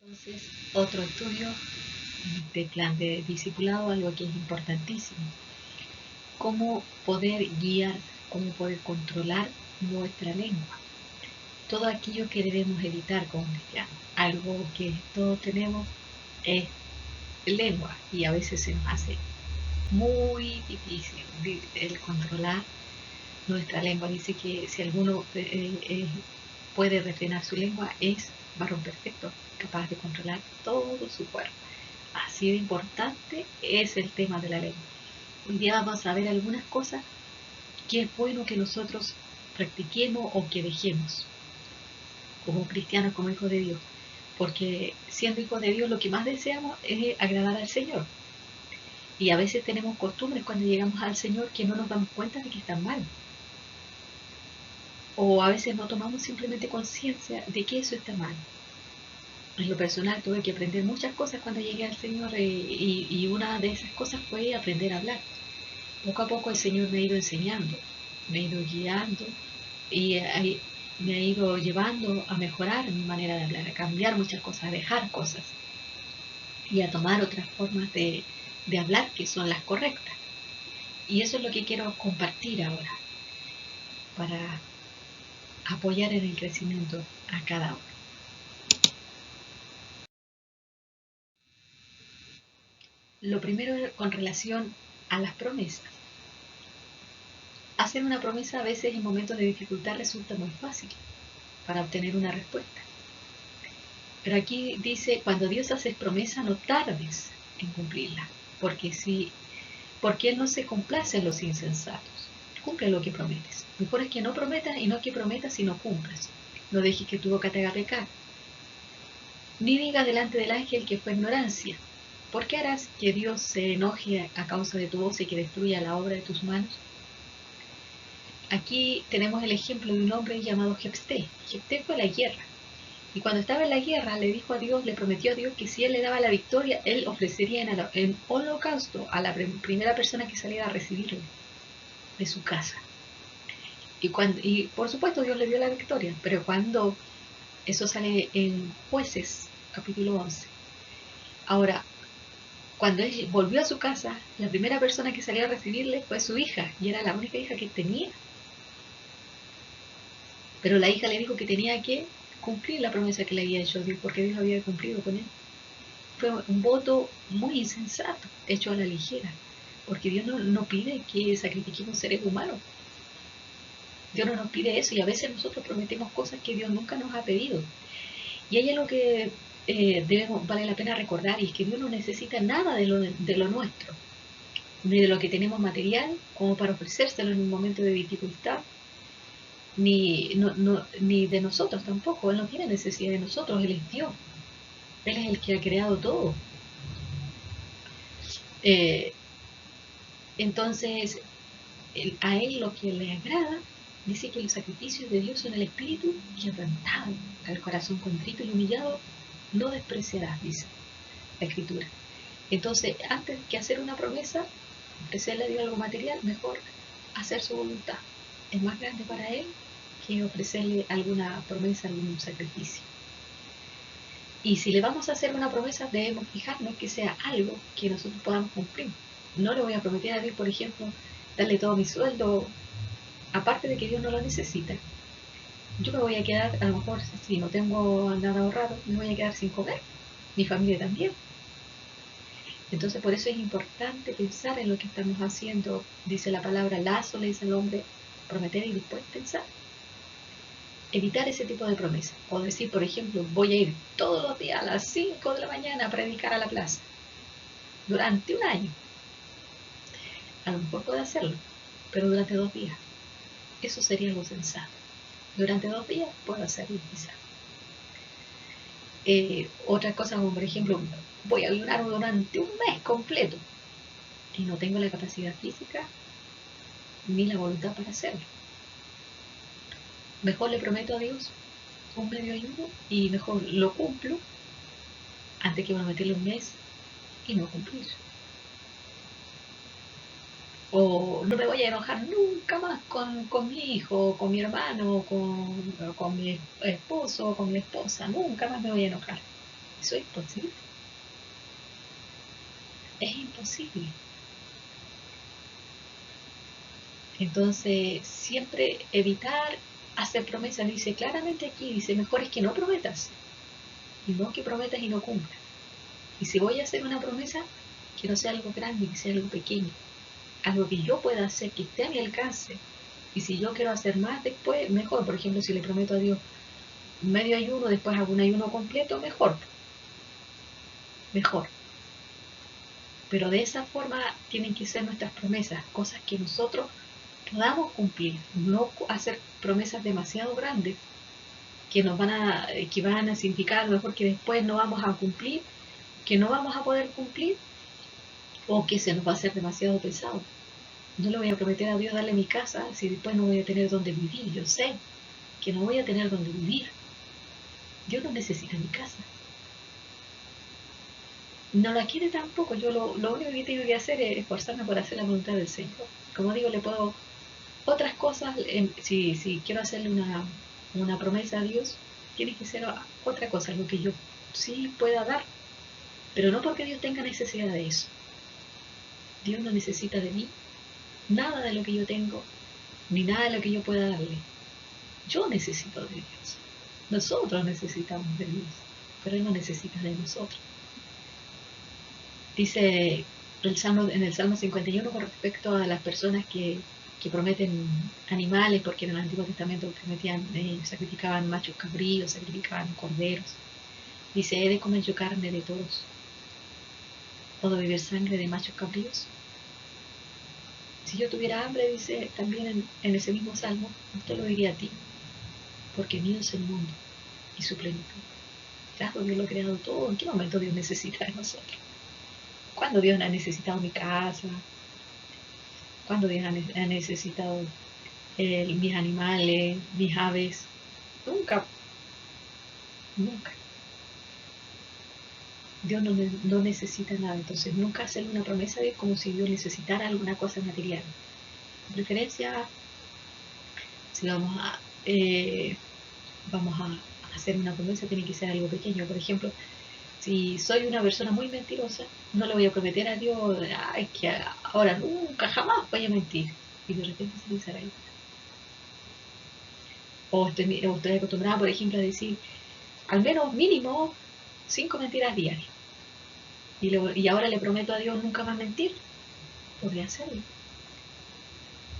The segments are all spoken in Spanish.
Entonces, otro estudio de plan de discipulado, algo que es importantísimo. Cómo poder guiar, cómo poder controlar nuestra lengua. Todo aquello que debemos evitar como cristianos. Algo que todos tenemos es lengua y a veces se nos hace muy difícil el controlar nuestra lengua. Dice que si alguno puede refrenar su lengua, es varón perfecto, capaz de controlar todo su cuerpo. Así de importante es el tema de la lengua. Hoy día vamos a ver algunas cosas que es bueno que nosotros practiquemos o que dejemos como cristianos, como hijos de Dios. Porque siendo hijos de Dios lo que más deseamos es agradar al Señor. Y a veces tenemos costumbres cuando llegamos al Señor que no nos damos cuenta de que están mal. O a veces no tomamos simplemente conciencia de que eso está mal. En lo personal tuve que aprender muchas cosas cuando llegué al Señor y una de esas cosas fue aprender a hablar. Poco a poco el Señor me ha ido enseñando, me ha ido guiando y me ha ido llevando a mejorar mi manera de hablar, a cambiar muchas cosas, a dejar cosas y a tomar otras formas de hablar que son las correctas. Y eso es lo que quiero compartir ahora para apoyar en el crecimiento a cada uno. Lo primero con relación a las promesas. Hacer una promesa a veces en momentos de dificultad resulta muy fácil para obtener una respuesta. Pero aquí dice, cuando Dios hace promesa, no tardes en cumplirla, porque Él no se complace en los insensatos. Cumple lo que prometes. Mejor es que no prometas y no que prometas y no cumplas. No dejes que tu boca te haga pecar. Ni diga delante del ángel que fue ignorancia. ¿Por qué harás que Dios se enoje a causa de tu voz y que destruya la obra de tus manos? Aquí tenemos el ejemplo de un hombre llamado Jefté. Jefté fue a la guerra. Y cuando estaba en la guerra le dijo a Dios, le prometió a Dios que si él le daba la victoria, él ofrecería en holocausto a la primera persona que saliera a recibirle de su casa. Y por supuesto Dios le dio la victoria, pero cuando eso sale en Jueces, capítulo 11. Ahora, cuando él volvió a su casa, la primera persona que salió a recibirle fue su hija, y era la única hija que tenía. Pero la hija le dijo que tenía que cumplir la promesa que le había hecho Dios, porque Dios había cumplido con él. Fue un voto muy insensato, hecho a la ligera, porque Dios no pide que sacrifiquemos seres humanos. Dios no nos pide eso y a veces nosotros prometemos cosas que Dios nunca nos ha pedido. Y hay algo que vale la pena recordar, y es que Dios no necesita nada de lo nuestro, ni de lo que tenemos material como para ofrecérselo en un momento de dificultad, ni de nosotros tampoco. Él no tiene necesidad de nosotros, Él es Dios. Él es el que ha creado todo. Entonces, a Él lo que le agrada, dice que los sacrificios de Dios son el espíritu quebrantado, al corazón contrito y humillado, no despreciarás, dice la Escritura. Entonces, antes que hacer una promesa, ofrecerle a Dios algo material, mejor hacer su voluntad. Es más grande para Él que ofrecerle alguna promesa, algún sacrificio. Y si le vamos a hacer una promesa, debemos fijarnos que sea algo que nosotros podamos cumplir. No le voy a prometer a Dios, por ejemplo, darle todo mi sueldo, aparte de que Dios no lo necesita. Yo me voy a quedar, a lo mejor, si no tengo nada ahorrado, me voy a quedar sin comer. Mi familia también. Entonces, por eso es importante pensar en lo que estamos haciendo. Dice la palabra, lazo le dice al hombre, prometer y después pensar. Evitar ese tipo de promesas. O decir, por ejemplo, voy a ir todos los días a las 5 de la mañana a predicar a la plaza. Durante un año. A lo mejor puede hacerlo, pero durante 2 días. Eso sería algo sensato. Durante 2 días puedo hacerlo quizás. Otra cosa como por ejemplo, voy a ayunar durante un mes completo y no tengo la capacidad física ni la voluntad para hacerlo. Mejor le prometo a Dios un medio ayuno y mejor lo cumplo antes que prometerle un mes y no cumplir. O no me voy a enojar nunca más con mi hijo, con mi hermano, con mi esposo, con mi esposa. Nunca más me voy a enojar. Eso es imposible. Es imposible. Entonces, siempre evitar hacer promesas. Dice claramente aquí, dice, mejor es que no prometas. Y no que prometas y no cumplas. Y si voy a hacer una promesa, que no sea algo grande, que sea algo pequeño. Algo que yo pueda hacer, que esté a mi alcance. Y si yo quiero hacer más después, mejor. Por ejemplo, si le prometo a Dios medio ayuno, después hago un ayuno completo, mejor. Mejor. Pero de esa forma tienen que ser nuestras promesas, cosas que nosotros podamos cumplir, no hacer promesas demasiado grandes que van a significar a lo mejor que después no vamos a cumplir, que no vamos a poder cumplir o que se nos va a hacer demasiado pesado. No le voy a prometer a Dios darle mi casa si después no voy a tener donde vivir. Yo sé que no voy a tener donde vivir. Dios no necesita mi casa. No la quiere tampoco. Yo lo único que tengo que hacer es esforzarme por hacer la voluntad del Señor. Como digo, le puedo otras cosas, si quiero hacerle una promesa a Dios, tiene que ser otra cosa, algo que yo sí pueda dar, pero no porque Dios tenga necesidad de eso. Dios no necesita de mí nada de lo que yo tengo, ni nada de lo que yo pueda darle. Yo necesito de Dios. Nosotros necesitamos de Dios, pero Él no necesita de nosotros. Dice en el Salmo 51 con respecto a las personas que prometen animales, porque en el Antiguo Testamento prometían, sacrificaban machos cabríos, sacrificaban corderos. Dice, ¿he de comer yo carne de toros? ¿O de beber sangre de machos cabríos? Si yo tuviera hambre, dice también en ese mismo Salmo, usted lo diría a ti, porque mío es el mundo y su plenitud. Claro, Dios lo ha creado todo. ¿En qué momento Dios necesita de nosotros? ¿Cuándo Dios ha necesitado mi casa? ¿Cuándo Dios ha necesitado mis animales, mis aves? Nunca, nunca. Dios no necesita nada, entonces nunca hacerle una promesa a Dios como si Dios necesitara alguna cosa material. De preferencia, si vamos a hacer una promesa, tiene que ser algo pequeño. Por ejemplo, si soy una persona muy mentirosa, no le voy a prometer a Dios, es que ahora nunca, jamás voy a mentir. Y de repente se dice algo. O estoy acostumbrada, por ejemplo, a decir, al menos mínimo, 5 mentiras diarias. Y ahora le prometo a Dios nunca más mentir. Podría hacerlo.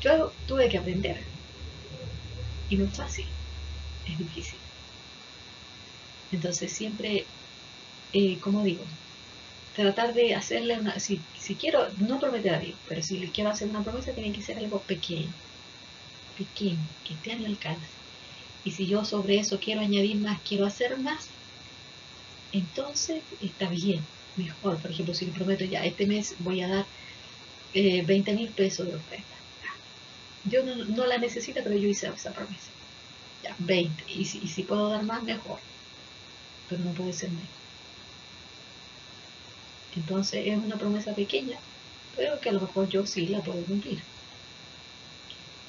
Yo tuve que aprender. Y no es fácil. Es difícil. Entonces siempre, como digo, tratar de hacerle si quiero, no prometer a Dios, pero si le quiero hacer una promesa, tiene que ser algo pequeño. Pequeño, que esté a mi alcance. Y si yo sobre eso quiero añadir más, quiero hacer más, entonces está bien, mejor. Por ejemplo, si le prometo ya, este mes voy a dar 20.000 pesos de oferta. Yo no la necesito, pero yo hice esa promesa. Ya, 20. Y si puedo dar más, mejor. Pero no puede ser menos. Entonces es una promesa pequeña, pero que a lo mejor yo sí la puedo cumplir.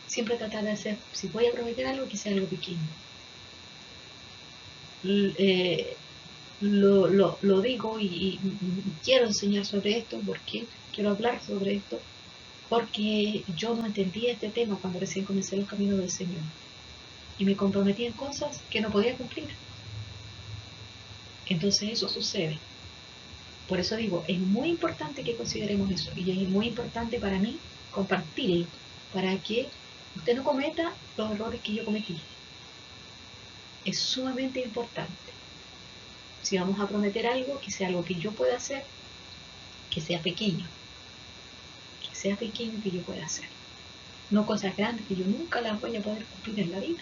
Siempre tratar de hacer, si voy a prometer algo, que sea algo pequeño. Lo digo y quiero enseñar sobre esto, porque quiero hablar sobre esto, porque yo no entendía este tema cuando recién comencé los caminos del Señor. Y me comprometí en cosas que no podía cumplir. Entonces eso sucede. Por eso digo, es muy importante que consideremos eso. Y es muy importante para mí compartirlo, para que usted no cometa los errores que yo cometí. Es sumamente importante. Si vamos a prometer algo, que sea algo que yo pueda hacer, que sea pequeño. Que sea pequeño que yo pueda hacer. No cosas grandes que yo nunca las voy a poder cumplir en la vida.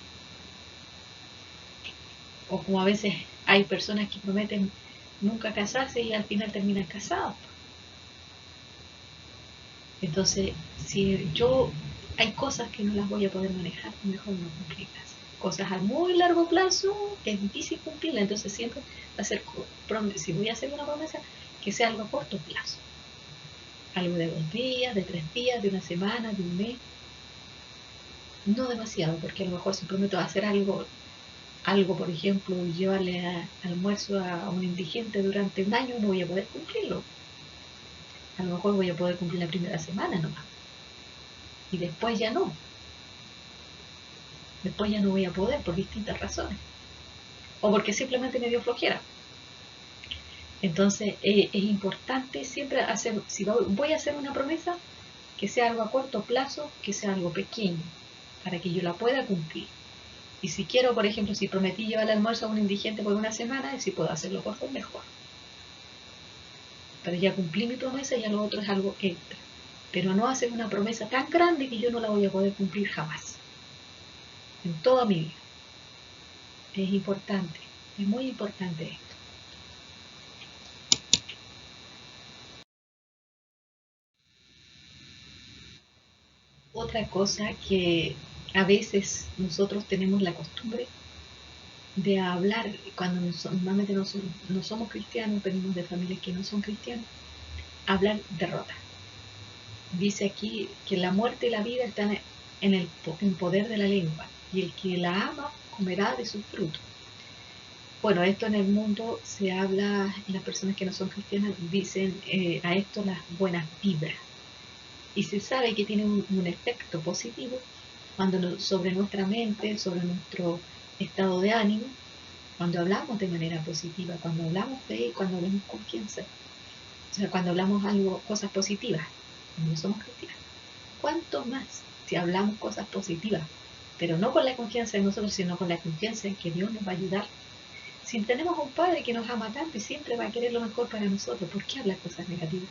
O como a veces hay personas que prometen nunca casarse y al final terminan casados. Entonces, si hay cosas que no las voy a poder manejar, mejor no cumplirlas. Cosas a muy largo plazo es difícil cumplirlas, entonces siempre si voy a hacer una promesa, que sea algo a corto plazo. Algo de 2 días, de 3 días, de una semana, de un mes. No demasiado, porque a lo mejor si prometo hacer algo algo, por ejemplo, llevarle almuerzo a un indigente durante un año, no voy a poder cumplirlo. A lo mejor voy a poder cumplir la primera semana nomás. Y después ya no. Después ya no voy a poder por distintas razones. O porque simplemente me dio flojera. Entonces es importante siempre hacer, si voy a hacer una promesa, que sea algo a corto plazo, que sea algo pequeño, para que yo la pueda cumplir. Y si quiero, por ejemplo, si prometí llevar el almuerzo a un indigente por una semana, si puedo hacerlo por dos, mejor. Pero ya cumplí mi promesa y ya lo otro es algo extra. Pero no hacer una promesa tan grande que yo no la voy a poder cumplir jamás. En toda mi vida. Es importante, es muy importante esto. Otra cosa que a veces nosotros tenemos la costumbre de hablar, cuando normalmente no somos cristianos, venimos de familias que no son cristianas, hablar derrota. Dice aquí que la muerte y la vida están en poder de la lengua, y el que la ama comerá de sus frutos. Bueno, esto en el mundo se habla, las personas que no son cristianas dicen a esto las buenas vibras. Y se sabe que tiene un efecto positivo sobre nuestra mente, sobre nuestro estado de ánimo, cuando hablamos de manera positiva, cuando hablamos fe, cuando hablamos confianza. O sea, cuando hablamos cosas positivas, cuando somos cristianos. ¿Cuánto más si hablamos cosas positivas? Pero no con la confianza en nosotros, sino con la confianza en que Dios nos va a ayudar. Si tenemos un Padre que nos ama tanto y siempre va a querer lo mejor para nosotros, ¿por qué hablar cosas negativas?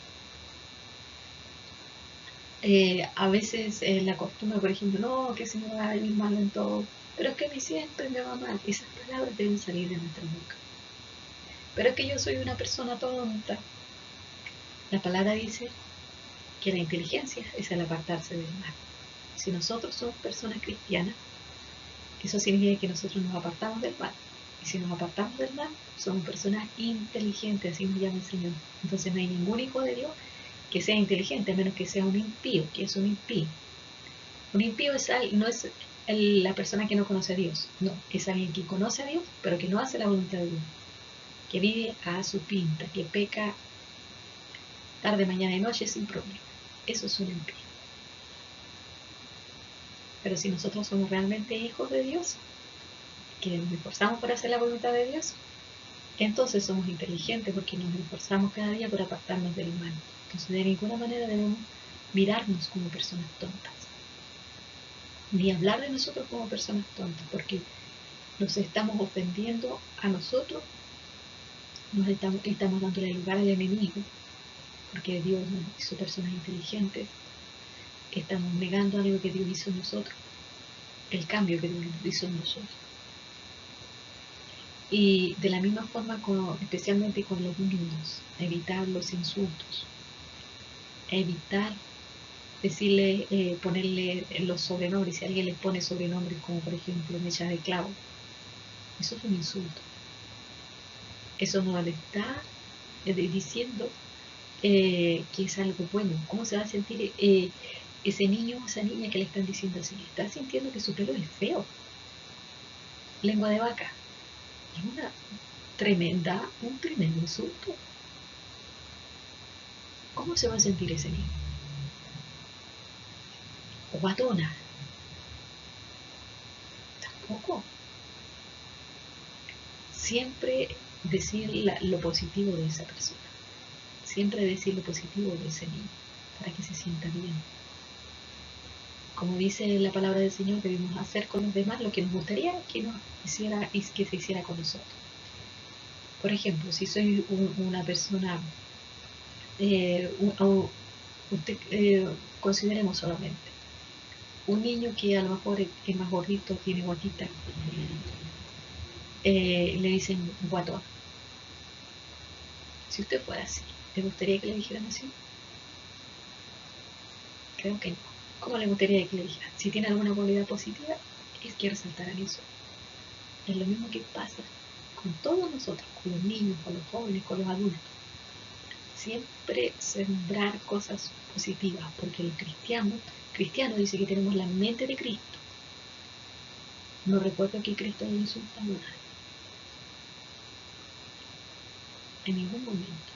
A veces la costumbre, por ejemplo, no, que se me va a ir mal en todo, pero es que a mí siempre me va mal. Esas palabras deben salir de nuestra boca. Pero es que yo soy una persona tonta. La palabra dice que la inteligencia es el apartarse del mal. Si nosotros somos personas cristianas, eso significa que nosotros nos apartamos del mal. Y si nos apartamos del mal, somos personas inteligentes, así nos llama el Señor. Entonces no hay ningún hijo de Dios que sea inteligente, a menos que sea un impío. ¿Qué es un impío? Un impío no es la persona que no conoce a Dios, no, es alguien que conoce a Dios, pero que no hace la voluntad de Dios, que vive a su pinta, que peca tarde, mañana y noche sin problema. Eso es un impío. Pero si nosotros somos realmente hijos de Dios, que nos esforzamos por hacer la voluntad de Dios, entonces somos inteligentes porque nos esforzamos cada día por apartarnos del mal. Entonces de ninguna manera debemos mirarnos como personas tontas, ni hablar de nosotros como personas tontas, porque nos estamos ofendiendo a nosotros, estamos dándole lugar al enemigo, porque Dios nos hizo personas inteligentes, estamos negando algo que Dios hizo en nosotros, el cambio que Dios hizo en nosotros. Y de la misma forma, especialmente con los niños, evitar los insultos, evitar decirle, ponerle los sobrenombres. Si alguien les pone sobrenombres como por ejemplo mecha de clavo, eso es un insulto. Eso no le está diciendo que es algo bueno. ¿Cómo se va a sentir ese niño o esa niña que le están diciendo así? Está sintiendo que su pelo es feo. Lengua de vaca. Es un tremendo insulto. ¿Cómo se va a sentir ese niño? O guatona. Tampoco. Siempre decir lo positivo de esa persona. Siempre decir lo positivo de ese niño, para que se sienta bien. Como dice la palabra del Señor, debemos hacer con los demás lo que nos gustaría que se hiciera con nosotros. Por ejemplo, si soy una persona, consideremos solamente, un niño que a lo mejor es más gordito, tiene guatita, le dicen guatón. Si usted fuera así, ¿le gustaría que le dijeran así? Creo que no. ¿Cómo le gustaría que le dijeran? Si tiene alguna cualidad positiva, es que resaltaran eso. Es lo mismo que pasa con todos nosotros, con los niños, con los jóvenes, con los adultos. Siempre sembrar cosas positivas, porque el cristiano dice que tenemos la mente de Cristo. No recuerdo que Cristo haya insultado a nadie. En ningún momento.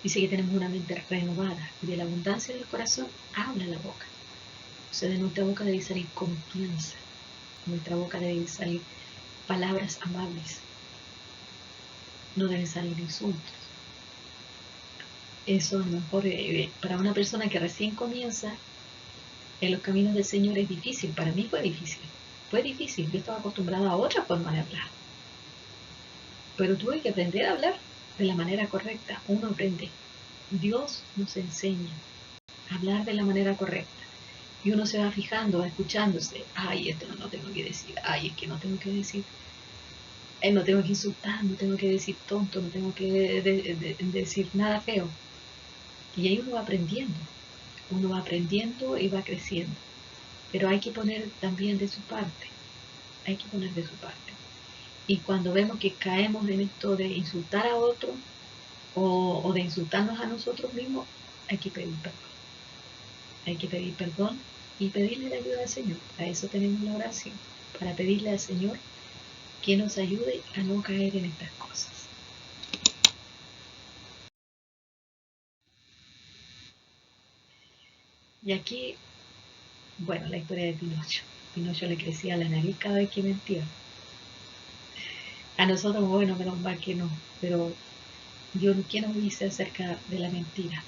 Dice que tenemos una mente renovada y de la abundancia del corazón habla la boca. O sea, de nuestra boca debe salir confianza. De nuestra boca deben salir palabras amables. No deben salir insultos. Eso a lo mejor para una persona que recién comienza en los caminos del Señor es difícil. Para mí fue difícil. Fue difícil. Yo estaba acostumbrada a otra forma de hablar. Pero tuve que aprender a hablar de la manera correcta. Uno aprende. Dios nos enseña a hablar de la manera correcta. Y uno se va fijando, va escuchándose. Ay, esto no tengo que decir. Ay, es que no tengo que decir. No tengo que insultar, no tengo que decir tonto, no tengo que decir nada feo. Y ahí uno va aprendiendo. Uno va aprendiendo y va creciendo. Pero hay que poner también de su parte. Hay que poner de su parte. Y cuando vemos que caemos en esto de insultar a otro o de insultarnos a nosotros mismos, hay que pedir perdón. Hay que pedir perdón y pedirle la ayuda al Señor. Para eso tenemos la oración. Para pedirle al Señor que nos ayude a no caer en estas cosas. Y aquí, bueno, la historia de Pinocho. Pinocho le crecía la nariz cada vez que mentía. A nosotros, bueno, menos mal que no, pero Dios, ¿qué nos dice acerca de la mentira?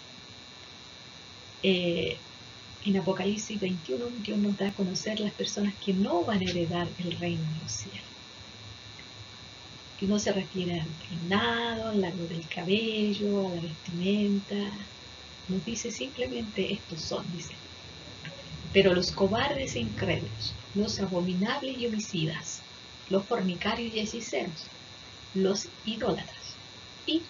En Apocalipsis 21, Dios nos da a conocer las personas que no van a heredar el reino de los cielos. Que no se refiere al peinado, al largo del cabello, a la vestimenta. Nos dice simplemente estos son, dice. Pero los cobardes e incrédulos, los abominables y homicidas, los fornicarios y hechiceros, los idólatras y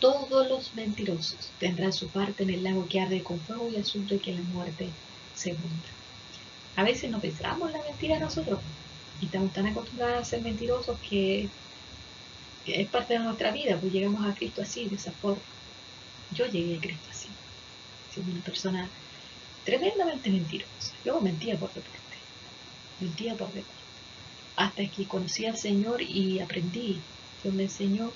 todos los mentirosos tendrán su parte en el lago que arde con fuego y azufre, que la muerte segunda. A veces no pensamos la mentira nosotros y estamos tan acostumbrados a ser mentirosos que es parte de nuestra vida, pues llegamos a Cristo así, de esa forma. Yo llegué a Cristo así, siendo una persona tremendamente mentirosa. Yo mentía por deporte, hasta que conocí al Señor y aprendí. Dios me enseñó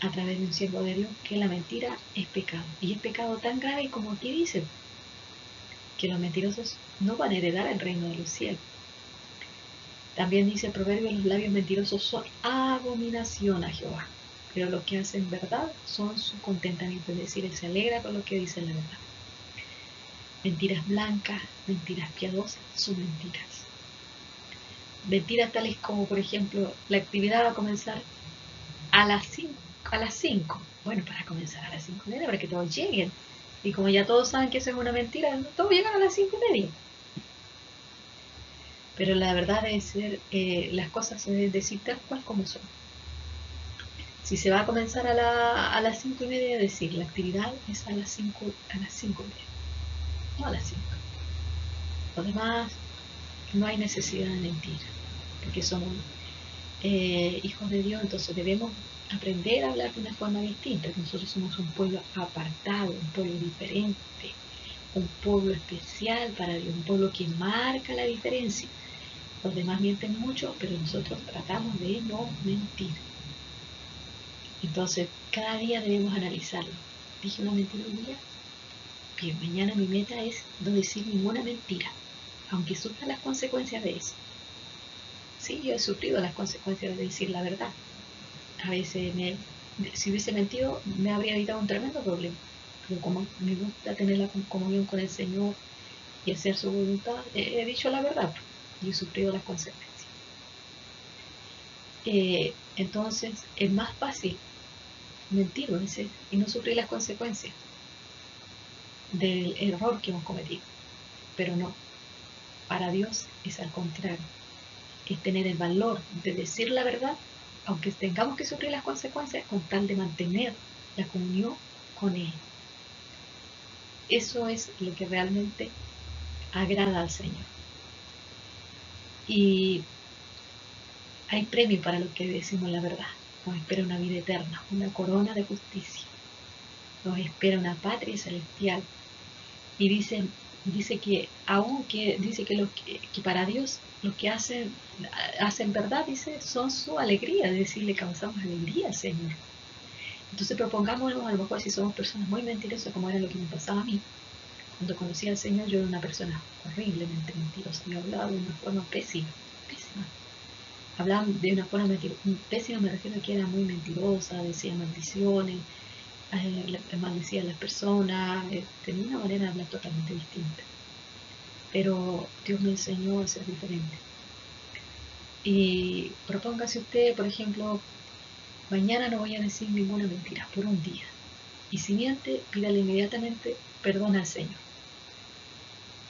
a través de un siervo de Dios que la mentira es pecado, y es pecado tan grave como aquí dice, que los mentirosos no van a heredar el reino de los cielos. También dice el proverbio: los labios mentirosos son abominación a Jehová, pero los que hacen verdad son su contentamiento, es decir, él se alegra con lo que dicen la verdad. Mentiras blancas, mentiras piadosas, son mentiras. Mentiras tales como, por ejemplo, la actividad va a comenzar a las 5. Bueno, para comenzar a las 5:30, para que todos lleguen. Y como ya todos saben que eso es una mentira, todos llegan a las 5:30. Pero la verdad debe ser, las cosas se deben decir tal cual como son. Si se va a comenzar a las 5:30, decir, la actividad es a las 5:30, no a las 5. Lo demás, no hay necesidad de mentir, porque somos hijos de Dios, entonces debemos aprender a hablar de una forma distinta. Nosotros somos un pueblo apartado, un pueblo diferente, un pueblo especial para Dios, un pueblo que marca la diferencia. Los demás mienten mucho, pero nosotros tratamos de no mentir. Entonces, cada día debemos analizarlo. ¿Dije una mentira hoy día? Bien, mañana mi meta es no decir ninguna mentira, aunque sufra las consecuencias de eso. Sí, yo he sufrido las consecuencias de decir la verdad. A veces, si hubiese mentido, me habría evitado un tremendo problema. Pero como me gusta tener la comunión con el Señor y hacer su voluntad, he dicho la verdad y he sufrido las consecuencias. Entonces, es más fácil mentir a veces y no sufrir las consecuencias del error que hemos cometido. Pero no, para Dios es al contrario. Es tener el valor de decir la verdad, aunque tengamos que sufrir las consecuencias, con tal de mantener la comunión con Él. Eso es lo que realmente agrada al Señor. Y hay premio para los que decimos la verdad. Nos espera una vida eterna, una corona de justicia. Nos espera una patria celestial. Y dice, dice que que para Dios los que hacen verdad, dice, son su alegría, es decir, le causamos alegría al Señor. Entonces propongámonos, a lo mejor si somos personas muy mentirosas, como era lo que me pasaba a mí, cuando conocí al Señor yo era una persona horriblemente mentirosa, y hablaba de una forma pésima, pésima. Hablaba de una forma pésima, me refiero a que era muy mentirosa, decía maldiciones, maldecía a las personas, tenía una manera de hablar totalmente distinta. Pero Dios me enseñó a ser diferente. Y propóngase usted, por ejemplo, mañana no voy a decir ninguna mentira por un día. Y si miente, pídale inmediatamente perdón al Señor.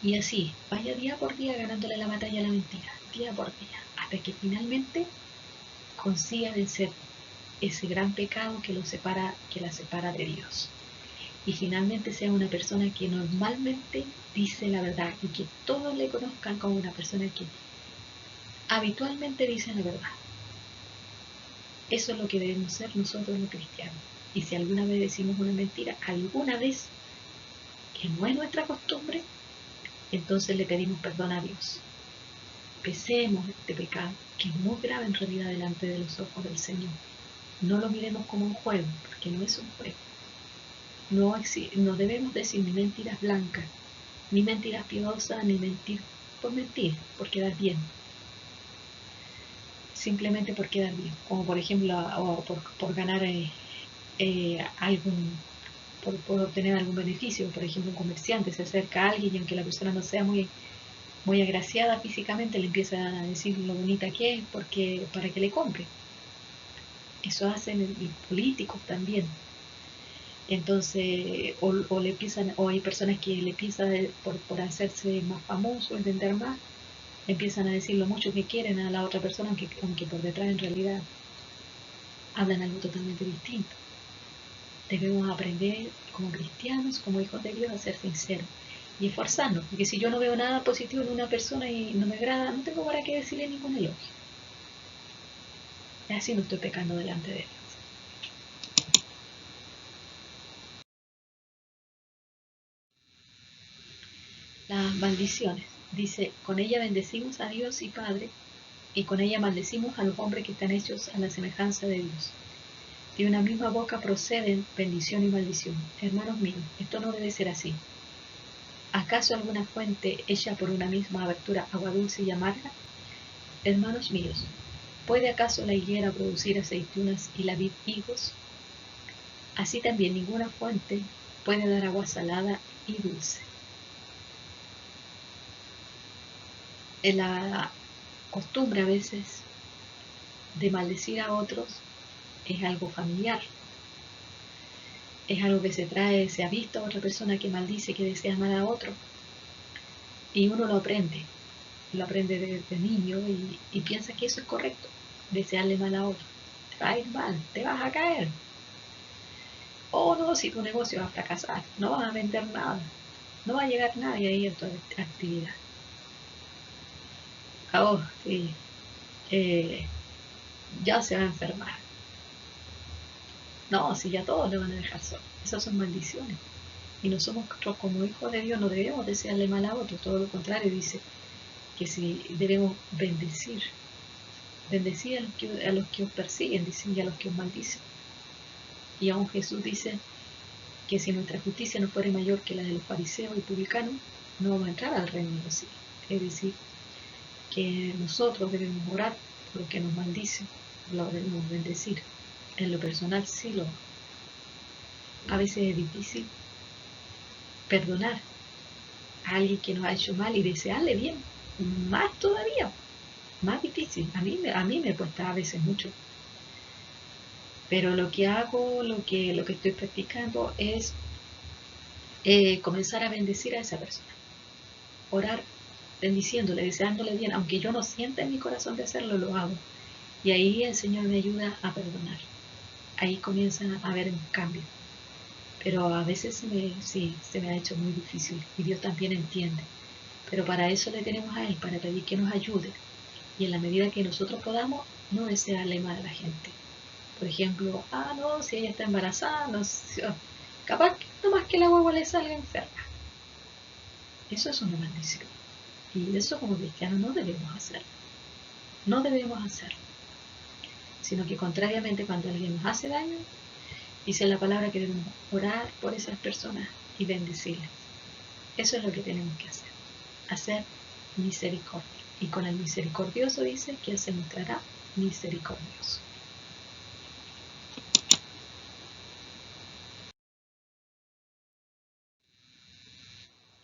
Y así, vaya día por día ganándole la batalla a la mentira, día por día, hasta que finalmente consiga vencer ese gran pecado que la separa de Dios. Y finalmente sea una persona que normalmente dice la verdad y que todos le conozcan como una persona que habitualmente dice la verdad. Eso es lo que debemos ser nosotros los cristianos. Y si alguna vez decimos una mentira, alguna vez, que no es nuestra costumbre, entonces le pedimos perdón a Dios. Pesemos este pecado, que es muy grave en realidad delante de los ojos del Señor. No lo miremos como un juego, porque no es un juego. No debemos decir ni mentiras blancas, ni mentiras piadosas, ni mentir, por quedar bien. Simplemente por quedar bien. Como por ejemplo, o por ganar por obtener algún beneficio. Por ejemplo, un comerciante se acerca a alguien y aunque la persona no sea muy agraciada físicamente, le empieza a decir lo bonita que es para que le compre. Eso hacen los políticos también. Entonces, o hay personas que le empiezan por hacerse más famoso, vender más, empiezan a decir lo mucho que quieren a la otra persona, aunque por detrás en realidad hablan algo totalmente distinto. Debemos aprender como cristianos, como hijos de Dios, a ser sinceros y esforzarnos, porque si yo no veo nada positivo en una persona y no me agrada, no tengo para qué decirle ningún elogio. Así no estoy pecando delante de Dios. Las maldiciones. Dice, con ella bendecimos a Dios y Padre, y con ella maldecimos a los hombres que están hechos a la semejanza de Dios. De una misma boca proceden bendición y maldición. Hermanos míos, esto no debe ser así. ¿Acaso alguna fuente hecha por una misma abertura agua dulce y amarga? Hermanos míos, ¿puede acaso la higuera producir aceitunas y la vid higos? Así también ninguna fuente puede dar agua salada y dulce. En la costumbre a veces de maldecir a otros es algo familiar. Es algo que se ha visto a otra persona que maldice, que desea mal a otro. Y uno lo aprende desde niño y piensa que eso es correcto, desearle mal a otro. Te va a ir mal, te vas a caer. O no, si tu negocio va a fracasar, no vas a vender nada, no va a llegar nadie ahí a tu actividad. Oh, sí, ya se va a enfermar. No, si ya todos le van a dejar solo. Esas son maldiciones. Y nosotros como hijos de Dios no debemos desearle mal a otros, todo lo contrario, dice que si debemos bendecir a los que os persiguen, dice, y a los que os maldicen. Y aún Jesús dice que si nuestra justicia no fuera mayor que la de los fariseos y publicanos, no vamos a entrar al reino de los cielos. Es decir, que nosotros debemos orar por los que nos maldicen, lo debemos bendecir. En lo personal sí lo. A veces es difícil perdonar a alguien que nos ha hecho mal y desearle bien, más todavía, más difícil. A mí me cuesta a veces mucho. Pero lo que hago, lo que estoy practicando es comenzar a bendecir a esa persona. Orar bendiciéndole, deseándole bien, aunque yo no sienta en mi corazón de hacerlo, lo hago. Y ahí el Señor me ayuda a perdonar. Ahí comienza a haber un cambio. Pero a veces se me ha hecho muy difícil y Dios también entiende. Pero para eso le tenemos a Él, para pedir que nos ayude. Y en la medida que nosotros podamos, no desearle mal a la gente. Por ejemplo, no, si ella está embarazada, no, capaz que no más que la guagua le salga enferma. Eso es una maldición. Y eso como cristianos no debemos hacer. No debemos hacerlo. Sino que contrariamente, cuando alguien nos hace daño, dice la palabra que debemos orar por esas personas y bendecirles. Eso es lo que tenemos que hacer. Hacer misericordia. Y con el misericordioso dice que Él se mostrará misericordioso.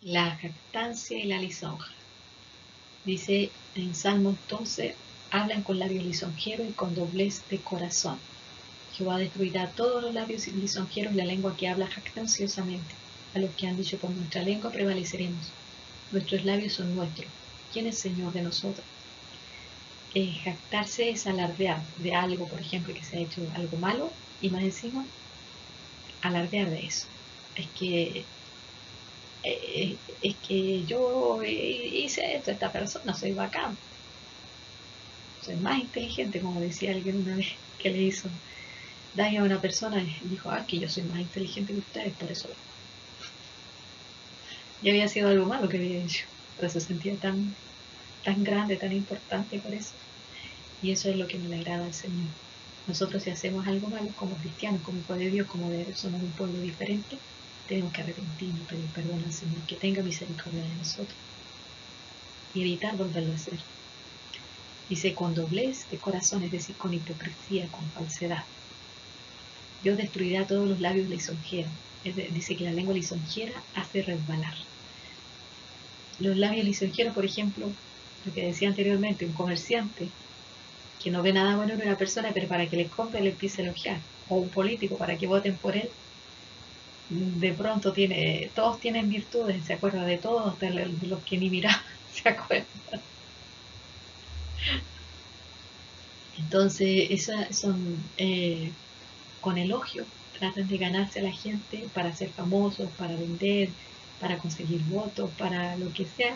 La jactancia y la lisonja. Dice en Salmos 12, hablan con labios lisonjeros y con doblez de corazón. Jehová destruirá todos los labios lisonjeros y la lengua que habla jactanciosamente. A los que han dicho, por nuestra lengua prevaleceremos. Nuestros labios son nuestros. ¿Quién es Señor de nosotros? Jactarse es alardear de algo, por ejemplo, que se ha hecho algo malo, y más encima, alardear de eso. Es que yo hice esto, esta persona, soy bacán. Soy más inteligente, como decía alguien una vez que le hizo daño a una persona y dijo, que yo soy más inteligente que ustedes, por eso. Y había sido algo malo que había hecho, pero se sentía tan grande, tan importante por eso. Y eso es lo que no le agrada al Señor. Nosotros, si hacemos algo malo como cristianos, como hijos de Dios, como somos un pueblo diferente, tenemos que arrepentirnos, pedir perdón al Señor, que tenga misericordia de nosotros y evitar volverlo a hacer. Dice, con doblez de corazón, es decir, con hipocresía, con falsedad. Dios destruirá todos los labios lisonjeros. Dice que la lengua lisonjera hace resbalar. Los labios lisonjeros, por ejemplo, lo que decía anteriormente, un comerciante que no ve nada bueno en una persona, pero para que les compre le empiece a elogiar. O un político para que voten por él. De pronto todos tienen virtudes, se acuerda de todos, de los que ni miraban, se acuerdan. Entonces, esas son con elogio, tratan de ganarse a la gente para ser famosos, para vender, para conseguir votos, para lo que sea.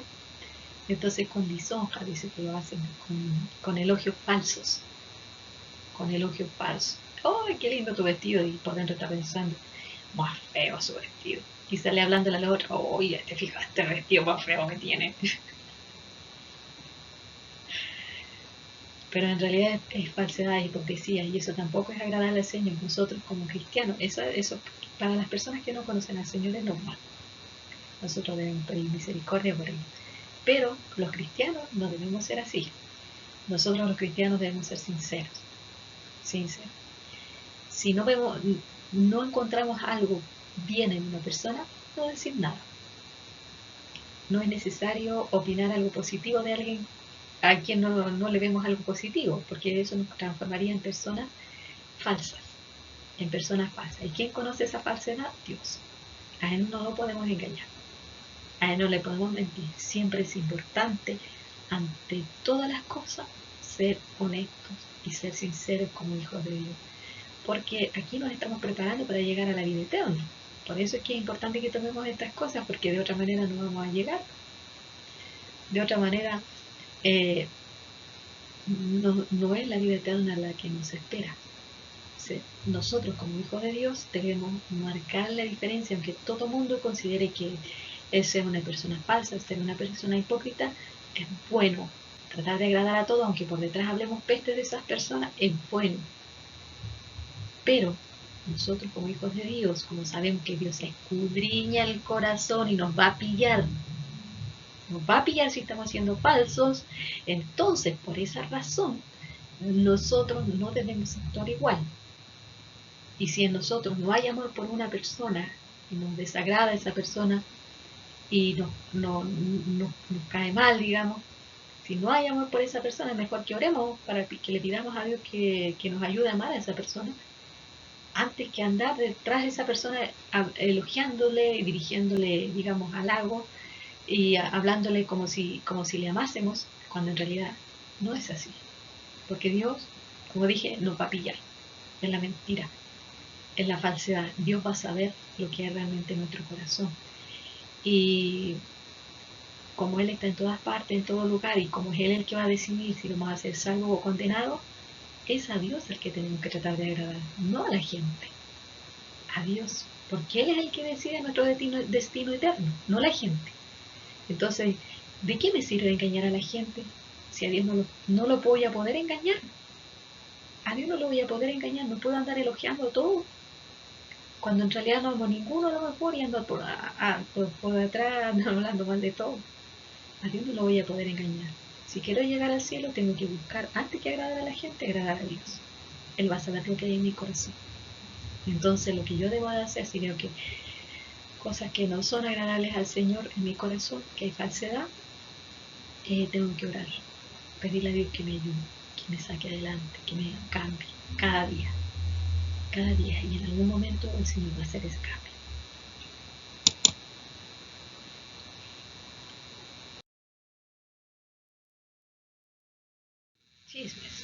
Entonces, con lisonja, dice que lo hacen con elogios falsos. Con elogios falsos. ¡Ay, qué lindo tu vestido! Y por dentro está pensando, más feo su vestido. Y sale hablando a la otra, oye, te fijaste el vestido más feo que tiene. Pero en realidad es falsedad, es hipocresía, y eso tampoco es agradable al Señor. Nosotros como cristianos, eso para las personas que no conocen al Señor es normal. Nosotros debemos pedir misericordia por ellos. Pero los cristianos no debemos ser así. Nosotros los cristianos debemos ser sinceros. Sinceros. Si no encontramos algo bien en una persona, no decir nada. No es necesario opinar algo positivo de alguien a quien no le vemos algo positivo, porque eso nos transformaría en personas falsas. En personas falsas. ¿Y quién conoce esa falsedad? Dios. A Él no lo podemos engañar. A Él no le podemos mentir. Siempre es importante, ante todas las cosas, ser honestos y ser sinceros como hijos de Dios. Porque aquí nos estamos preparando para llegar a la vida eterna. Por eso es que es importante que tomemos estas cosas, porque de otra manera no vamos a llegar. De otra manera, no es la vida eterna la que nos espera. Nosotros como hijos de Dios debemos marcar la diferencia, aunque todo mundo considere que es ser una persona falsa, ser una persona hipócrita, es bueno. Tratar de agradar a todos, aunque por detrás hablemos peste de esas personas, es bueno. Pero nosotros como hijos de Dios, como sabemos que Dios escudriña el corazón y nos va a pillar si estamos siendo falsos, entonces por esa razón nosotros no debemos actuar igual. Y si en nosotros no hay amor por una persona y nos desagrada esa persona y nos cae mal, digamos, si no hay amor por esa persona, es mejor que oremos para que le pidamos a Dios que nos ayude a amar a esa persona, antes que andar detrás de esa persona elogiándole y dirigiéndole, digamos, halagos y hablándole como si le amásemos, cuando en realidad no es así. Porque Dios, como dije, nos va a pillar en la mentira, en la falsedad. Dios va a saber lo que es realmente nuestro corazón. Y como Él está en todas partes, en todo lugar, y como es Él el que va a decidir si vamos a ser salvos o condenados, es a Dios el que tenemos que tratar de agradar, no a la gente. A Dios. Porque Él es el que decide nuestro destino eterno, no la gente. Entonces, ¿de qué me sirve engañar a la gente? Si a Dios no lo voy a poder engañar. A Dios no lo voy a poder engañar, no puedo andar elogiando todo. Cuando en realidad no amo ninguno a lo mejor y ando por detrás hablando mal de todo. A Dios no lo voy a poder engañar. Si quiero llegar al cielo, tengo que buscar, antes que agradar a la gente, agradar a Dios. Él va a saber lo que hay en mi corazón. Entonces, lo que yo debo de hacer, si veo que cosas que no son agradables al Señor en mi corazón, que hay falsedad, tengo que orar. Pedirle a Dios que me ayude, que me saque adelante, que me cambie cada día. Cada día. Y en algún momento el Señor va a hacer ese cambio. Chismes.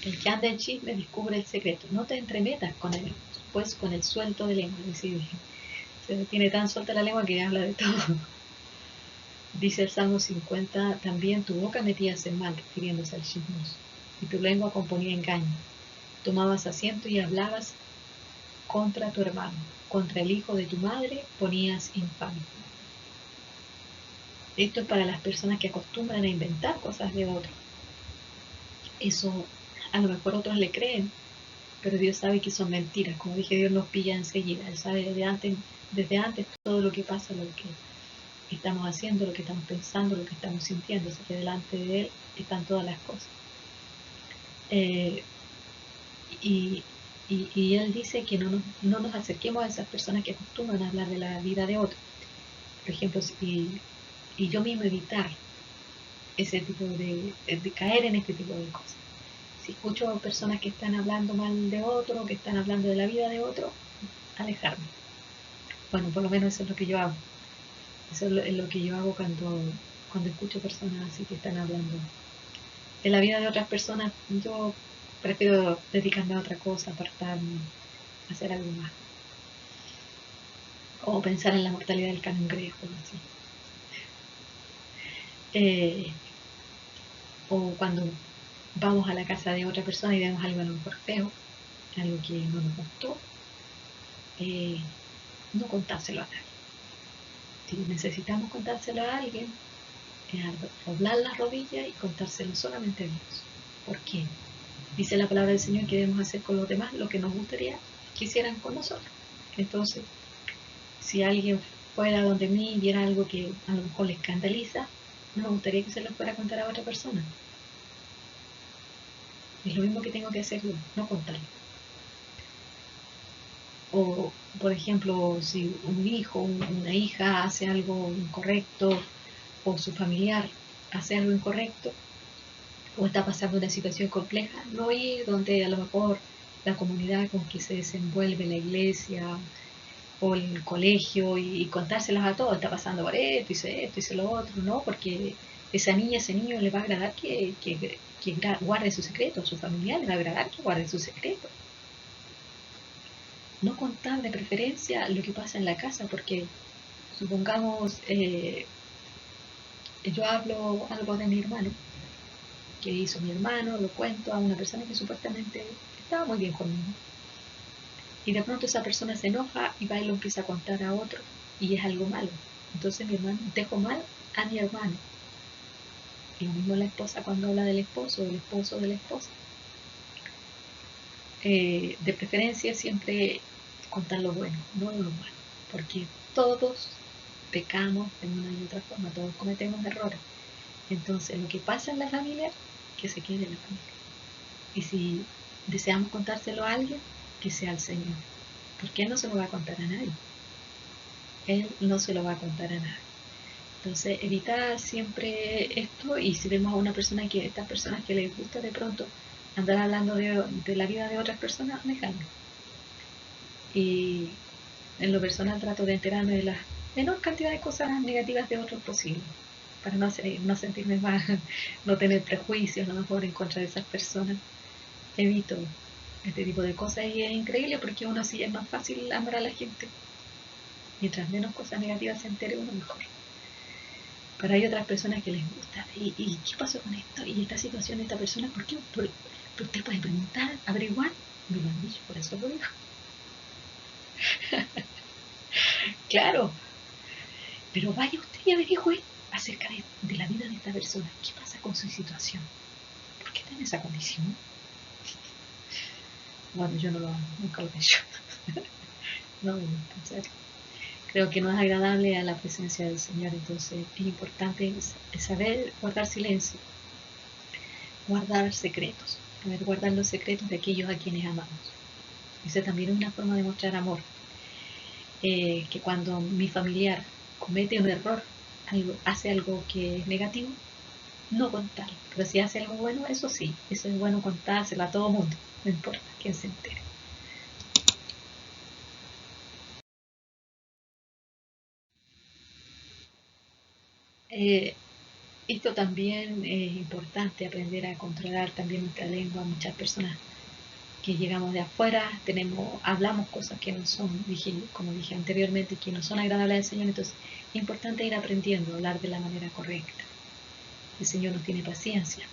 El que anda en chisme descubre el secreto. No te entremetas con él, pues con el suelto de lengua. Es decir, se tiene tan suelta la lengua que habla de todo. Dice el Salmo 50, también tu boca metías en mal, refiriéndose al chismoso, y tu lengua componía engaño. Tomabas asiento y hablabas contra tu hermano, contra el hijo de tu madre ponías infamia. Esto es para las personas que acostumbran a inventar cosas de otros. Eso a lo mejor otros le creen, pero Dios sabe que son mentiras. Como dije, Dios nos pilla enseguida. Él sabe desde antes todo lo que pasa, lo que estamos haciendo, lo que estamos pensando, lo que estamos sintiendo. Así que delante de Él están todas las cosas. Eh, y, y Él dice que no nos acerquemos a esas personas que acostumbran a hablar de la vida de otros. Por ejemplo, y yo mismo evitar ese tipo de caer en este tipo de cosas. Si escucho a personas que están hablando mal de otro, que están hablando de la vida de otro, alejarme. Bueno, por lo menos eso es lo que yo hago. Eso es lo que yo hago cuando escucho personas así que están hablando de la vida de otras personas. Yo prefiero dedicarme a otra cosa, apartarme, hacer algo más. O pensar en la mortalidad del cangrejo, así. O cuando vamos a la casa de otra persona y vemos algo a lo mejor feo, algo que no nos gustó, no contárselo a nadie. Si necesitamos contárselo a alguien, doblar las rodillas y contárselo solamente a Dios. ¿Por qué? Dice la palabra del Señor que debemos hacer con los demás lo que nos gustaría que hicieran con nosotros. Entonces, si alguien fuera donde mí y viera algo que a lo mejor le escandaliza, no me gustaría que se lo fuera a contar a otra persona. Es lo mismo que tengo que hacer yo, no contarlo. O, por ejemplo, si un hijo, una hija hace algo incorrecto, o su familiar hace algo incorrecto, o está pasando una situación compleja, no ir donde a lo mejor la comunidad con que se desenvuelve la iglesia o el colegio y contárselas a todos, está pasando por esto, hice lo otro, no, porque esa niña, ese niño le va a agradar que guarde su secreto, a su familiar le va a agradar que guarde su secreto. No contar de preferencia lo que pasa en la casa, porque supongamos, yo hablo algo de mi hermano, que hizo mi hermano, lo cuento a una persona que supuestamente estaba muy bien conmigo. Y de pronto esa persona se enoja y va y lo empieza a contar a otro, y es algo malo. Entonces mi hermano dejó mal a mi hermano. Y lo mismo la esposa cuando habla del esposo, del esposo, de la esposa. De preferencia siempre contar lo bueno, no lo malo, porque todos pecamos de una y otra forma, todos cometemos errores. Entonces lo que pasa en la familia, que se quede en la familia. Y si deseamos contárselo a alguien, que sea al Señor, porque Él no se lo va a contar a nadie. Él no se lo va a contar a nadie. Entonces, evitar siempre esto, y si vemos a una persona estas personas que les gusta de pronto andar hablando de la vida de otras personas, dejarlo. Y en lo personal trato de enterarme de la menor cantidad de cosas negativas de otros posible, para no sentirme mal, no tener prejuicios, a lo mejor en contra de esas personas. Evito este tipo de cosas y es increíble porque uno así es más fácil amar a la gente. Mientras menos cosas negativas se entere uno, mejor. Pero hay otras personas que les gusta. ¿Y qué pasó con esto? ¿Y esta situación de esta persona? ¿Por qué? Usted puede preguntar, averiguar. Me lo han dicho, por eso lo digo. Claro. Pero vaya usted y averigüe acerca de la vida de esta persona. ¿Qué pasa con su situación? ¿Por qué está en esa condición? Bueno, yo no lo hago, nunca lo he hecho. No me gusta hacerlo. Creo que no es agradable a la presencia del Señor, entonces es importante saber guardar silencio, guardar secretos, saber guardar los secretos de aquellos a quienes amamos. Esa también es una forma de mostrar amor. Que cuando mi familiar comete un error, hace algo que es negativo, no contarlo. Pero si hace algo bueno, eso sí, eso es bueno contárselo a todo mundo, no importa quién se entere. Esto también es importante, aprender a controlar también nuestra lengua. Muchas personas que llegamos de afuera hablamos cosas que no son, como dije anteriormente, que no son agradables al Señor. Entonces es importante ir aprendiendo a hablar de la manera correcta. El Señor nos tiene paciencia.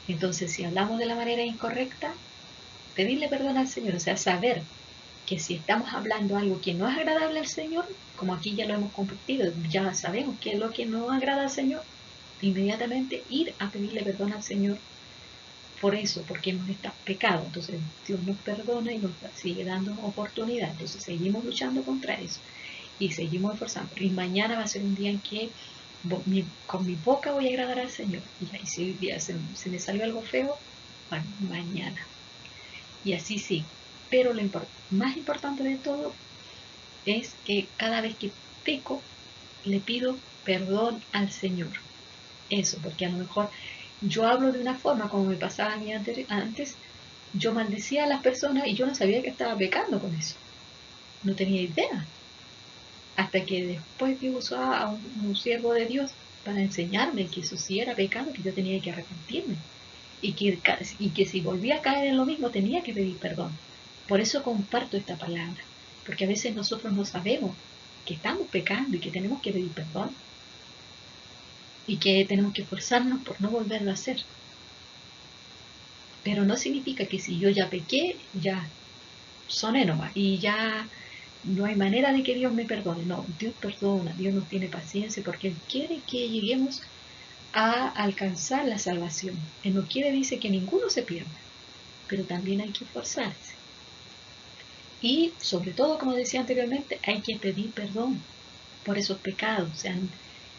Entonces, si hablamos de la manera incorrecta, pedirle perdón al Señor, o sea, saber que si estamos hablando algo que no es agradable al Señor, como aquí ya lo hemos compartido, ya sabemos qué es lo que no agrada al Señor, inmediatamente ir a pedirle perdón al Señor por eso, porque hemos estado pecado. Entonces Dios nos perdona y nos sigue dando oportunidad. Entonces seguimos luchando contra eso y seguimos esforzando. Y mañana va a ser un día en que con mi boca voy a agradar al Señor. Y ahí si hoy día se me salió algo feo, bueno, mañana. Y así sí. Pero lo más importante de todo es que cada vez que peco, le pido perdón al Señor. Eso, porque a lo mejor yo hablo de una forma como me pasaba a mí antes, yo maldecía a las personas y yo no sabía que estaba pecando con eso. No tenía idea. Hasta que después Dios usó a un siervo de Dios para enseñarme que eso sí era pecado, que yo tenía que arrepentirme. Y que si volvía a caer en lo mismo tenía que pedir perdón. Por eso comparto esta palabra. Porque a veces nosotros no sabemos que estamos pecando y que tenemos que pedir perdón. Y que tenemos que esforzarnos por no volverlo a hacer. Pero no significa que si yo ya pequé, ya soné nomás y ya no hay manera de que Dios me perdone. No, Dios perdona, Dios nos tiene paciencia porque Él quiere que lleguemos a alcanzar la salvación. Él no quiere, dice, que ninguno se pierda, pero también hay que esforzarse. Y sobre todo, como decía anteriormente, hay que pedir perdón por esos pecados. O sea,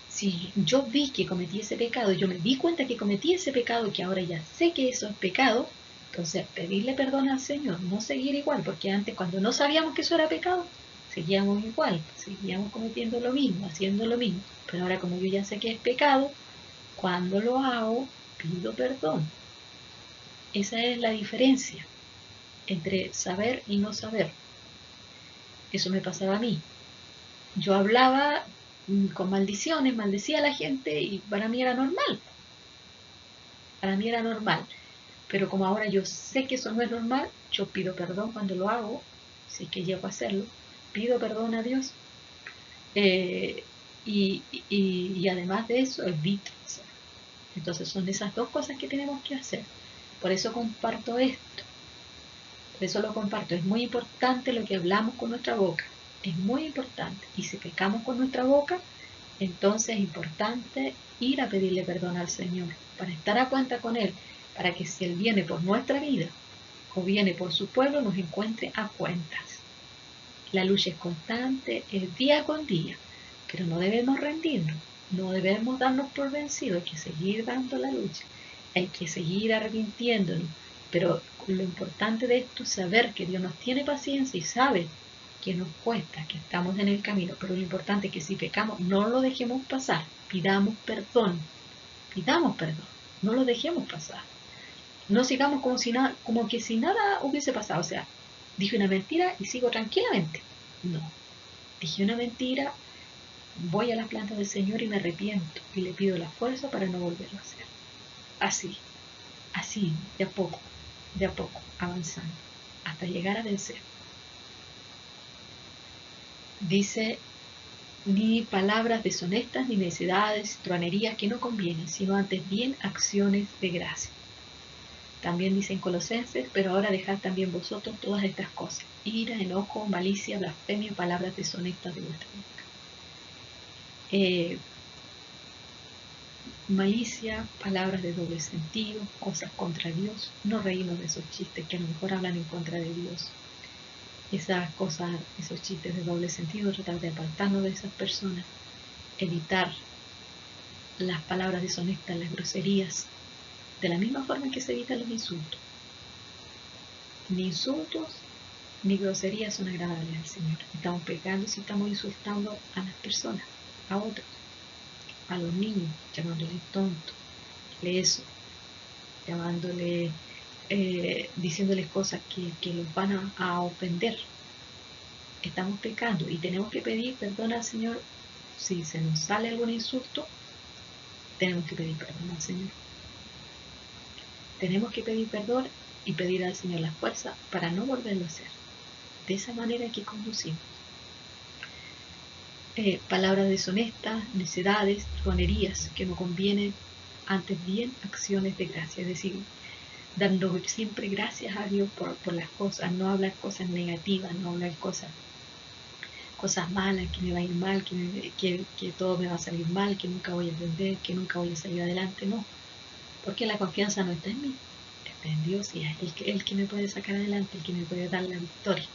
si yo vi que cometí ese pecado, yo me di cuenta que cometí ese pecado, que ahora ya sé que eso es pecado, entonces pedirle perdón al Señor, no seguir igual, porque antes cuando no sabíamos que eso era pecado, seguíamos igual, seguíamos cometiendo lo mismo, haciendo lo mismo. Pero ahora como yo ya sé que es pecado, cuando lo hago, pido perdón. Esa es la diferencia entre saber y no saber. Eso me pasaba a mí. Yo hablaba con maldiciones, maldecía a la gente y para mí era normal. Para mí era normal. Pero como ahora yo sé que eso no es normal, yo pido perdón cuando lo hago, si es que llego a hacerlo. Pido perdón a Dios. Eh, y además de eso, evito hacerlo. Entonces son esas dos cosas que tenemos que hacer. Por eso comparto esto. Por eso lo comparto. Es muy importante lo que hablamos con nuestra boca. Es muy importante. Y si pecamos con nuestra boca, entonces es importante ir a pedirle perdón al Señor, para estar a cuenta con Él, para que si Él viene por nuestra vida o viene por su pueblo, nos encuentre a cuentas. La lucha es constante, es día con día, pero no debemos rendirnos, no debemos darnos por vencidos, hay que seguir dando la lucha, hay que seguir arrepintiéndonos, pero lo importante de esto es saber que Dios nos tiene paciencia y sabe que nos cuesta, que estamos en el camino, pero lo importante es que si pecamos no lo dejemos pasar, pidamos perdón, no lo dejemos pasar, no sigamos como que si nada hubiese pasado, o sea, dije una mentira y sigo tranquilamente, no, dije una mentira, voy a las plantas del Señor y me arrepiento y le pido la fuerza para no volverlo a hacer, así, de a poco, avanzando, hasta llegar a vencer. Dice, ni palabras deshonestas, ni necedades, truanerías que no convienen, sino antes bien acciones de gracia. También dice en Colosenses, pero ahora dejad también vosotros todas estas cosas, ira, enojo, malicia, blasfemia, palabras deshonestas de vuestra boca. Malicia, palabras de doble sentido, cosas contra Dios. No reírnos de esos chistes que a lo mejor hablan en contra de Dios. Esas cosas, esos chistes de doble sentido, tratar de apartarnos de esas personas, evitar las palabras deshonestas, las groserías, de la misma forma que se evitan los insultos. Ni insultos ni groserías son agradables al Señor. Estamos pecando si estamos insultando a las personas, a otros, a los niños, llamándoles tontos, leso, llamándole, diciéndoles cosas que los van a ofender. Estamos pecando y tenemos que pedir perdón al Señor. Si se nos sale algún insulto, tenemos que pedir perdón al Señor. Tenemos que pedir perdón y pedir al Señor la fuerza para no volverlo a hacer. De esa manera hay que conducirnos. Palabras deshonestas, necedades, truanerías que no convienen, antes bien acciones de gracia, es decir, dando siempre gracias a Dios por las cosas, no hablar cosas negativas, no hablar cosas malas, que me va a ir mal, que todo me va a salir mal, que nunca voy a aprender, que nunca voy a salir adelante, no, porque la confianza no está en mí, está en Dios y es el que me puede sacar adelante, el que me puede dar la victoria.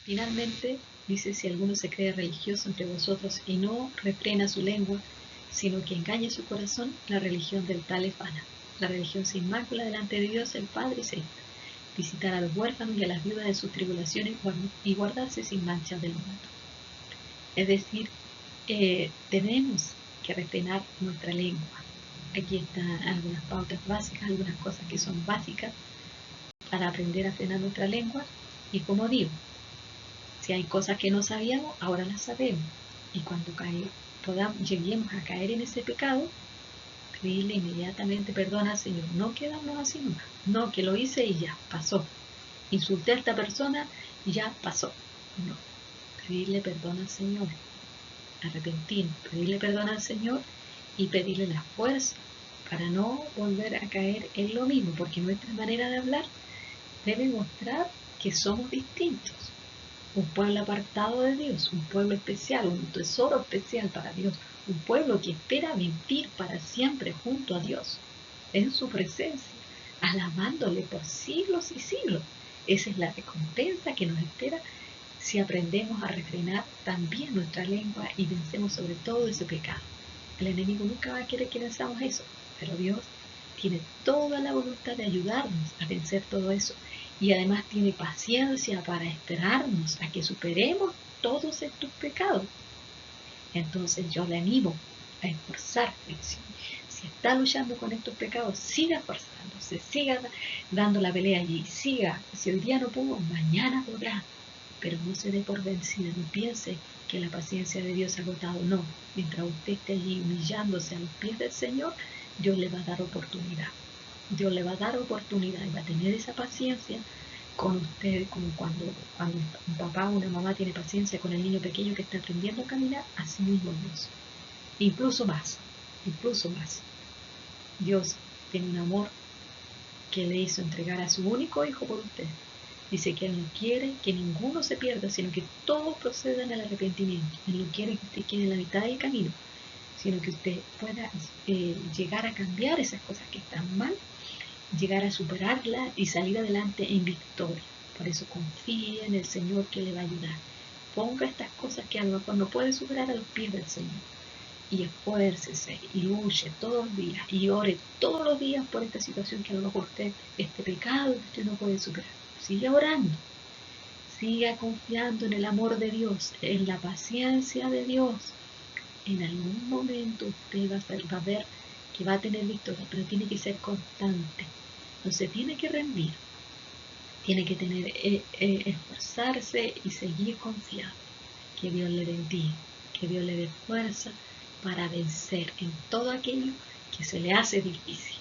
Finalmente, dice, si alguno se cree religioso entre vosotros y no refrena su lengua, sino que engaña su corazón, la religión del tal es vana. La religión sin mácula delante de Dios el Padre es esta: visitar a los huérfanos y a las viudas de sus tribulaciones y guardarse sin mancha del mundo. Es decir, tenemos que refrenar nuestra lengua. Aquí están algunas pautas básicas, algunas cosas que son básicas para aprender a frenar nuestra lengua. Y como digo, si hay cosas que no sabíamos, ahora las sabemos. Y cuando lleguemos a caer en ese pecado, pedirle inmediatamente perdón al Señor. No quedarnos así nomás. No, que lo hice y ya, pasó. Insulté a esta persona y ya pasó. No. Pedirle perdón al Señor. Arrepentirnos. Pedirle perdón al Señor y pedirle la fuerza para no volver a caer en lo mismo. Porque nuestra manera de hablar debe mostrar que somos distintos. Un pueblo apartado de Dios, un pueblo especial, un tesoro especial para Dios, un pueblo que espera vivir para siempre junto a Dios, en su presencia, alabándole por siglos y siglos. Esa es la recompensa que nos espera si aprendemos a refrenar también nuestra lengua y vencemos sobre todo ese pecado. El enemigo nunca va a querer que venzamos eso, pero Dios tiene toda la voluntad de ayudarnos a vencer todo eso. Y además tiene paciencia para esperarnos a que superemos todos estos pecados. Entonces yo le animo a esforzarse. Si está luchando con estos pecados, siga esforzándose, siga dando la pelea allí, siga. Si hoy día no pudo, mañana podrá. Pero no se dé por vencida, no piense que la paciencia de Dios ha agotado. No, mientras usted esté allí humillándose a los pies del Señor, Dios le va a dar oportunidad. Dios le va a dar oportunidad y va a tener esa paciencia con usted, como cuando un papá o una mamá tiene paciencia con el niño pequeño que está aprendiendo a caminar, así mismo Dios. Incluso más. Dios tiene un amor que le hizo entregar a su único hijo por usted. Dice que Él no quiere que ninguno se pierda, sino que todos procedan al arrepentimiento. Él no quiere que usted quede en la mitad del camino, sino que usted pueda llegar a cambiar esas cosas que están mal, llegar a superarlas y salir adelante en victoria. Por eso confíe en el Señor que le va a ayudar. Ponga estas cosas que a lo mejor no puede superar a los pies del Señor. Y esfuércese y luche todos los días y ore todos los días por esta situación que a lo mejor usted, este pecado que usted no puede superar. Siga orando. Siga confiando en el amor de Dios, en la paciencia de Dios. En algún momento usted va a ver que va a tener victoria, pero tiene que ser constante. No se tiene que rendir. Tiene que esforzarse y seguir confiando. Que Dios le bendiga, que Dios le dé fuerza para vencer en todo aquello que se le hace difícil.